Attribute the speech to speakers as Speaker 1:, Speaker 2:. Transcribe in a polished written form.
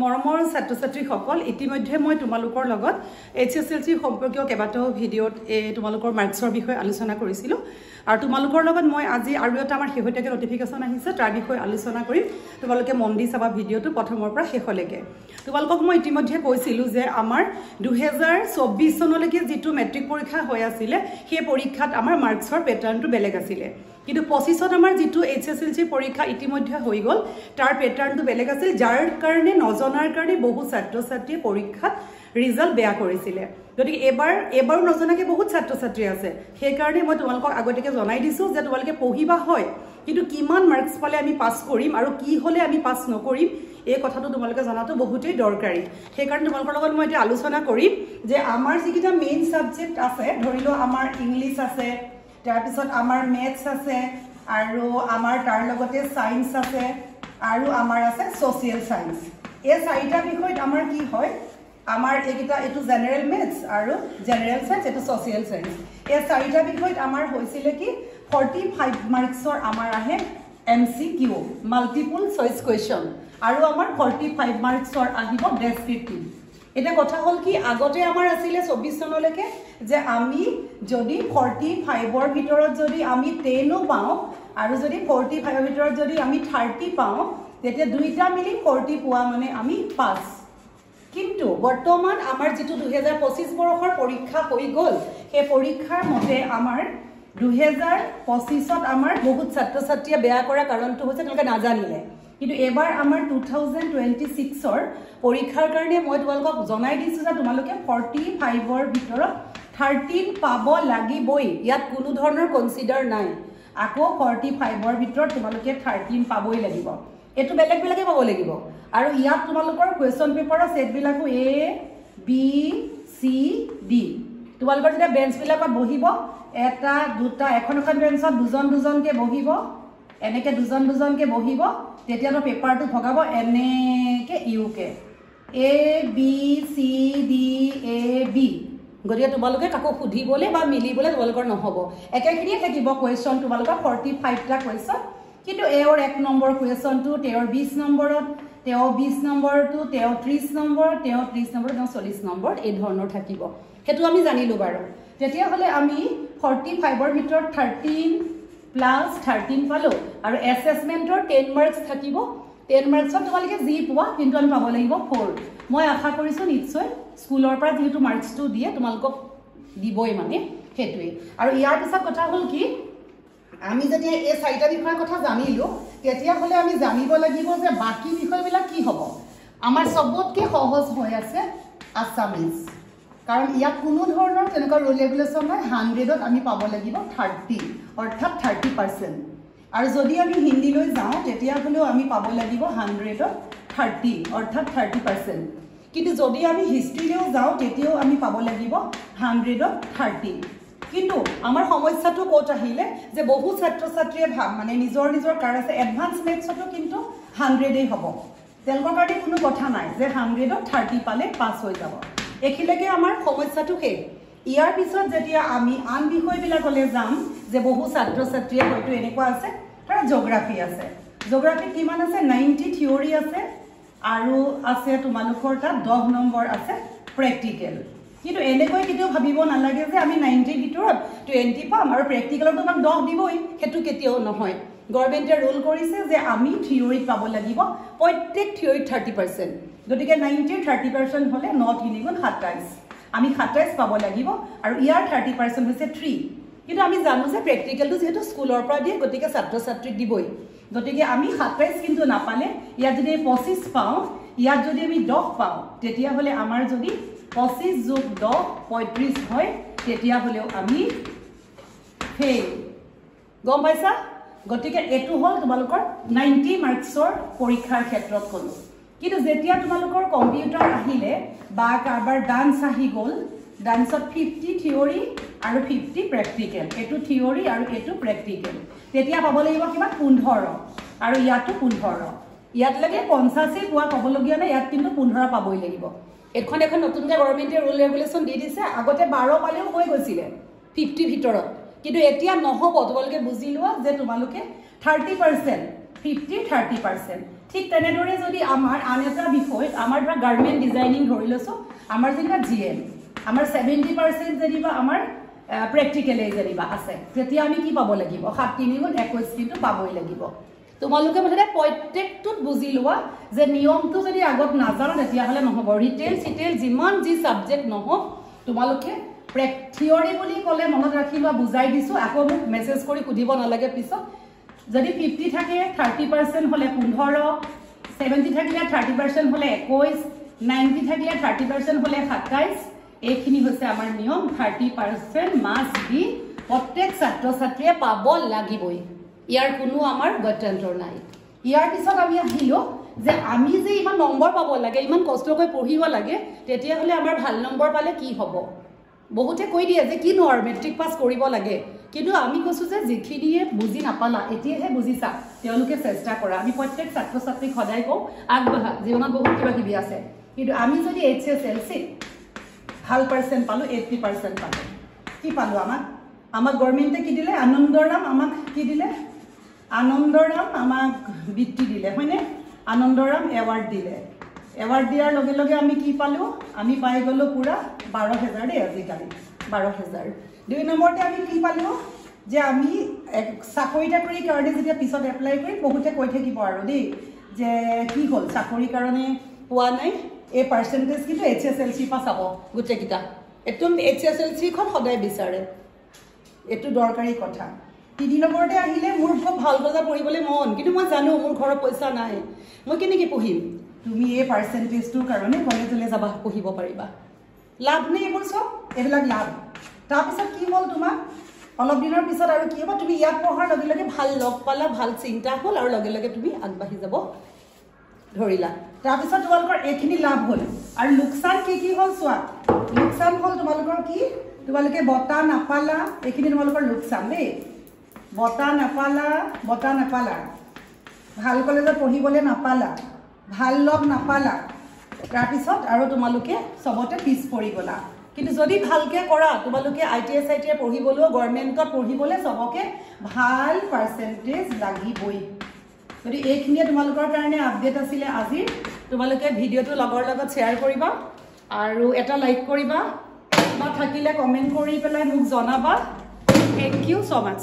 Speaker 1: মৰমৰ ছাত্ৰ-ছাত্ৰীসকল ইতিমধ্যে মই তোমালোকৰ লগত এইচএছএলসি সম্পৰ্কীয় কেইবাটাও ভিডিঅ'ত তোমালোকৰ মাৰ্কছৰ বিষয়ে আলোচনা কৰিছিলোঁ আৰু তোমালোকৰ লগত মই আজি আৰু এটা আমাৰ শেহতীয়াকৈ নটিফিকেশ্যন আহিছে তাৰ বিষয়ে আলোচনা কৰিম তোমালোকে মন দি চাবা ভিডিঅ'টো প্ৰথমৰ পৰা শেষলৈকে তোমালোকক মই ইতিমধ্যে কৈছিলোঁ যে আমাৰ 2024 চনলৈকে যিটো মেট্ৰিক পৰীক্ষা হৈ আছিল সেই পৰীক্ষাত আমাৰ মাৰ্কছৰ পেটাৰ্নটো বেলেগ আছিল কিন্তু 25ত আমাৰ যেটো এইচএছএলসি পৰীক্ষা ইতিমধ্যে হৈ গল তাৰ পেটাৰ্নটো বেলেগ আছিল যাৰ কাৰণে নজনাৰ কাৰণে বহু ছাত্ৰ-ছাত্ৰী পৰীক্ষাত ৰিজাল্ট বেয়া কৰিছিল যদি এবাৰ নজনাকে বহুত ছাত্ৰ-ছাত্ৰী আছে সেই কাৰণে মই তোমালোকক আগতেকে জনাই দিছো যে তোমালোকে পঢ়িবা হয় কিন্তু কিমান মাৰ্কছ পালে আমি পাস কৰিম আৰু কি হলে আমি পাস নকৰিম এই কথাটো তোমালোকে জানাটো বহুতেই দৰকাৰী সেই কাৰণে তোমালোকৰ লগত মই এতিয়া আলোচনা কৰিম যে আমাৰ যিকিটা মেইন সাবজেক্ট আছে ধৰিলো আমাৰ ইংলিশ আছে তাৰ পিছত আমাৰ ম্যাথছ আছে আৰু আমাৰ তাৰ লগতে সায়েন্স আছে আৰু আমাৰ আছে সোশিয়াল সায়েন্স এই চাৰিটা বিষয়ত আমাৰ কি হয় আমাৰ একিটা এটো জেনাৰেল ম্যাথছ আৰু জেনাৰেল সায়েন্স এটো সোশিয়াল সায়েন্স এই চাৰিটা বিষয়ত আমাৰ হৈছিল কি 45 মাৰ্কছৰ আমাৰ আহে MCQ মাল্টিপল চয়েস কোৱেশ্চন আৰু আমাৰ 45 মাৰ্কছৰ আহিব ডেসক্ৰিপটিভ এটা কথা হল কি আগতে আমাৰ আছিল 24 চনলৈকে যে আমি যদি 45 ৰ ভিতৰত যদি আমি 10 পাও আৰু যদি 45 ৰ ভিতৰত যদি আমি 30 পাও তেতিয়া দুইটা মিলি 40 পোৱা মানে আমি পাস কিন্তু বৰ্তমান আমাৰ যেটো 2025 বৰ্ষৰ পৰীক্ষা হৈ গল সেই পৰীক্ষাৰ মতে আমাৰ 2025ত আমাৰ বহুত ছাত্ৰ-ছাত্ৰীয়ে বেয়া কৰা কাৰণটো হৈছে তেওঁলোকে নাজানিলে কিন্তু এবাৰ আমাৰ 2026 ৰ পৰীক্ষাৰ কাৰণে মই তোমালোকক জনাই দিছো যে তোমালোকে 45 ৰ ভিতৰত 13 পাব লাগিবই ইয়াত কোনো ধৰণৰ কনসিডাৰ নাই আকৌ 45 ৰ ভিতৰত তোমালোকে 13 পাবই লাগিব এটো বেলেগ বেলেগে পাব লাগিব আৰু ইয়াত তোমালোকৰ কোৱেশ্চন পেপাৰৰ সেট বিলাকো A B C D তোমালোকৰ যেতিয়া বেঞ্চ বিলাকত বহিব এটা দুটা এখন বেঞ্চত দুজনকে বহিব এনেকে দুজনকে বহিব তেতিয়ানো পেপাৰটো ভগাব এনেকে UK A B C D A B গৰিয়া তোমালোকে কাকো খুধিবলে বা মিলিবলে তোমালোকৰ নহব একেখিনিয়ে থাকিব কোৱেশ্চন তোমালোকৰ 45 টা কোৱেশ্চন কিন্তু এৰ 1 নম্বৰ কোৱেশ্চনটো তেৰ 20 নম্বৰত তেৰ 20 নম্বৰটো তেৰ 30 নম্বৰ তেৰ 30 নম্বৰ তেৰ 40 নম্বৰ এই ধৰণৰ থাকিব হেতু আমি জানিলো বাৰু তেতিয়া হলে আমি 45 ৰ ভিতৰত 13 প্লাস 13 পালো আৰু এসেসমেন্টৰ 10 মাৰ্কস থাকিব 10 মাৰ্কসত তোমালোকে জি পোৱা কিন্তু আমি পাব লাগিব 4 মই আশা কৰিছো নিশ্চয় স্কুলৰ পৰা যেটো মাৰ্কসটো দিয়ে তোমালোকক দিবই মানে হেতুই আৰু ইয়াৰ পিছত কথা হল কি আমি যদি এই চাৰিটা বিষয়ৰ কথা জানিলো তেতিয়া হলে আমি জানিব লাগিব যে বাকি বিষয়বিলাক কি হ'ব আমাৰ সবতকে সহজ হৈ আছে আসামিজ কাৰণ ইয়াত কোনো ধৰণৰ তেনেকুৱা ৰুল ৰেগুলেশন নাই 100ত আমি পাব লাগিব 30 অৰ্থাৎ 30% আৰু যদি আমি হিন্দী লৈ যাও তেতিয়া হলেও আমি পাব লাগিব 100ত 30 অৰ্থাৎ 30% কিন্তু যদি আমি হিষ্ট্ৰী লৈ যাও তেতিয়াও আমি পাব লাগিব 100ত 30 কিন্তু আমাৰ সমস্যাটো কোট আহিলে যে বহু ছাত্ৰ-ছাত্ৰীয়ে মানে নিজৰ কাৰ আছে এডভান্স মেথছটো কিন্তু 100 হ'ব তেওঁলোকৰ কাৰণে কোনো কথা নাই যে 100ত 30 পালে পাস হৈ যাব এখিলেকে আমাৰ সমস্যাটো হে ইয়াৰ পিছত যেতিয়া আমি আন বিষয়বিলাকলৈ যাম যে বহু ছাত্ৰ-ছাত্ৰীয়ে হয়তো এনেকুৱা আছে তাৰ জিওগ্ৰাফি আছে জিওগ্ৰাফি কিমান আছে 90 থিওৰি আছে আৰু আছে তোমালোকৰ তাত 10 নম্বৰ আছে প্ৰ্যাকটিক্যাল কিন্তু এনেকৈ কিটো ভাবিব নালাগে যে আমি 90 ভিতৰত 20 পাম আৰু প্ৰ্যাকটিক্যালত আমাক 10 দিবই হেতু কেতিয়াও নহয় গভৰ্নমেন্টে ৰুল কৰিছে যে আমি থিওৰিত পাব লাগিব প্ৰত্যেক থিওৰিত 30% গতিকে 90 30% হলে নট ইনিগুণ 27 আমি 27 পাব লাগিব আৰু ইয়াৰ 30% হৈছে 3 কিন্তু আমি জানো যে প্ৰ্যাকটিক্যালটো যেহেতু স্কুলৰ পৰা দিয়ে গতিকে ছাত্ৰ-ছাত্ৰীক দিবই গতিকে আমি 27 কিন্তু নাপালে ইয়াত যদি 25 পাও ইয়াত যদি আমি 10 পাও তেতিয়া হলে আমাৰ যদি 25 যোগ 10 35 হয় তেতিয়া হলেও আমি ফেল গম পাইছা গতিকে এটো হল তোমালোকৰ 90 মাৰ্কছৰ পৰীক্ষাৰ ক্ষেত্ৰত কলো কিন্তু যেতিয়া তোমালোকৰ কম্পিউটাৰ আহিলে বা কাৰবাৰ ডান্স আহি গল ডান্সত 50 থিওৰি আৰু 50 প্ৰ্যাকটিক্যাল এটো থিওৰি আৰু এটো প্ৰ্যাকটিক্যাল তেতিয়া পাব লাগিব কিমান 15 আৰু ইয়াতো 15 ইয়াত লাগে 50 পোৱা কবলগীয়া নাই ইয়াত কিন্তু 15 পাবই লাগিব এখন নতুনকৈ গভৰ্নমেন্টে ৰুল ৰেগুলেশন দি দিছে আগতে 12 পালেও হৈ গৈছিল 50 ভিতৰত কিন্তু এতিয়া নহব তোমালোকে বুজি লোৱা যে তোমালোকে 30% 50 30% ঠিক তেনেদৰে যদি আমাৰ আন এটা বিষয় আমাৰ ধৰা গাৰ্মেণ্ট ডিজাইনিং ধৰি লৈছোঁ আমাৰ যেনিবা GM আমাৰ 70% যেনিবা আমাৰ প্ৰেক্টিকেলে যেনিবা আছে তেতিয়া আমি কি পাব লাগিব 7 3 গুণ 21 কিন্তু পাবই লাগিব তোমালোকে মুঠতে প্ৰত্যেকটোত বুজি লোৱা যে নিয়মটো যদি আগত নাজানো তেতিয়াহ'লে নহ'ব ৰিটেল চিটেল যিমান যি ছাবজেক্ট নহওক তোমালোকে থিয়ৰী বুলি ক'লে মনত ৰাখি লোৱা বুজাই দিছোঁ আকৌ মোক মেছেজ কৰি সুধিব নালাগে পিছত যদি 50 থাকে 30% হ'লে 15 70 থাকিলে 30% হ'লে 21 90 থাকিলে 30% হ'লে 27 এইখিনি হৈছে আমাৰ নিয়ম 30% মাষ্ট বি প্ৰত্যেক ছাত্ৰ ছাত্ৰীয়ে পাব লাগিবই ইয়াৰ কোনো আমাৰ গত্যন্তৰ নাই ইয়াৰ পিছত আমি আহিলো যে আমি যে ইমান নম্বৰ পাব লাগে ইমান কষ্টকৈ পঢ়িব লাগে তেতিয়াহ'লে আমাৰ ভাল নম্বৰ পালে কি হ'ব বহুতে কৈ দিয়ে যে কিনো আৰু মেট্ৰিক পাছ কৰিব লাগে কিন্তু আমি কৈছোঁ যে যিখিনিয়ে বুজি নাপালা এতিয়াহে বুজিছা তেওঁলোকে চেষ্টা কৰা আমি প্ৰত্যেক ছাত্ৰ ছাত্ৰীক সদায় কওঁ আগবঢ়া জীৱনত বহুত কিবা কিবি আছে কিন্তু আমি যদি HSLC ভাল পাৰ্চেণ্ট পালোঁ 80% পালোঁ কি পালোঁ আমাক গভৰ্ণমেণ্টে কি দিলে আনন্দৰাম আমাক কি দিলে আনন্দৰাম আমাক বৃত্তি দিলে হয়নে আনন্দৰাম এৱাৰ্ড দিলে এৱাৰ্ড দিয়াৰ লগে লগে আমি কি পালোঁ আমি পাই গ'লোঁ পূৰা 12,000 দেই আজিকালি 12,000 2 নম্বৰতে আমি কি পালোঁ যে আমি চাকৰি তাকৰিৰ কাৰণে যেতিয়া পিছত এপ্লাই কৰি বহুতে কৈ থাকিব আৰু দেই যে কি হ'ল চাকৰিৰ কাৰণে পোৱা নাই এই পাৰ্চেণ্টেজ কিন্তু HSLC পা চাব গোটেইকেইটা একদম HSLCখন সদায় বিচাৰে এইটো দৰকাৰী কথা 3 নম্বৰতে আহিলে মোৰ খুব ভাল কথা পঢ়িবলৈ মন কিন্তু মই জানো মোৰ ঘৰৰ পইচা নাই মই কেনেকৈ পঢ়িম তুমি এই পাৰ্চেণ্টেজটোৰ কাৰণে কলেজলৈ যাবা পঢ়িব পাৰিবা লাভ নেই এইবোৰ চব এইবিলাক লাভ তাৰপিছত কি হ'ল তোমাৰ অলপ দিনৰ পিছত আৰু কি হ'ব তুমি ইয়াত পঢ়াৰ লগে লগে ভাল লগ পালা ভাল চিন্তা হ'ল আৰু লগে লগে তুমি আগবাঢ়ি যাব ধৰিলা তাৰপিছত তোমালোকৰ এইখিনি লাভ হ'ল আৰু লোকচান কি হ'ল চোৱা লোকচান হ'ল তোমালোকৰ কি তোমালোকে বঁটা নাপালা এইখিনি তোমালোকৰ লোকচান দেই বঁটা নাপালা ভাল কলেজত পঢ়িবলৈ নাপালা ভাল লগ নাপালা তাৰপিছত আৰু তোমালোকে চবতে পিছ পৰি গ'লা কিন্তু যদি ভালকৈ কৰা তোমালোকে ITS পঢ়িবলৈও গভৰ্ণমেণ্টত পঢ়িবলৈ চবকে ভাল পাৰ্চেণ্টেজ লাগিবই যদি এইখিনিয়ে তোমালোকৰ কাৰণে আপডেট আছিলে আজি তোমালোকে ভিডিঅ'টো লগৰ লগত শ্বেয়াৰ কৰিবা আৰু এটা লাইক কৰিবা বা থাকিলে কমেণ্ট কৰি পেলাই মোক জনাবা থেংক ইউ ছ' মাছ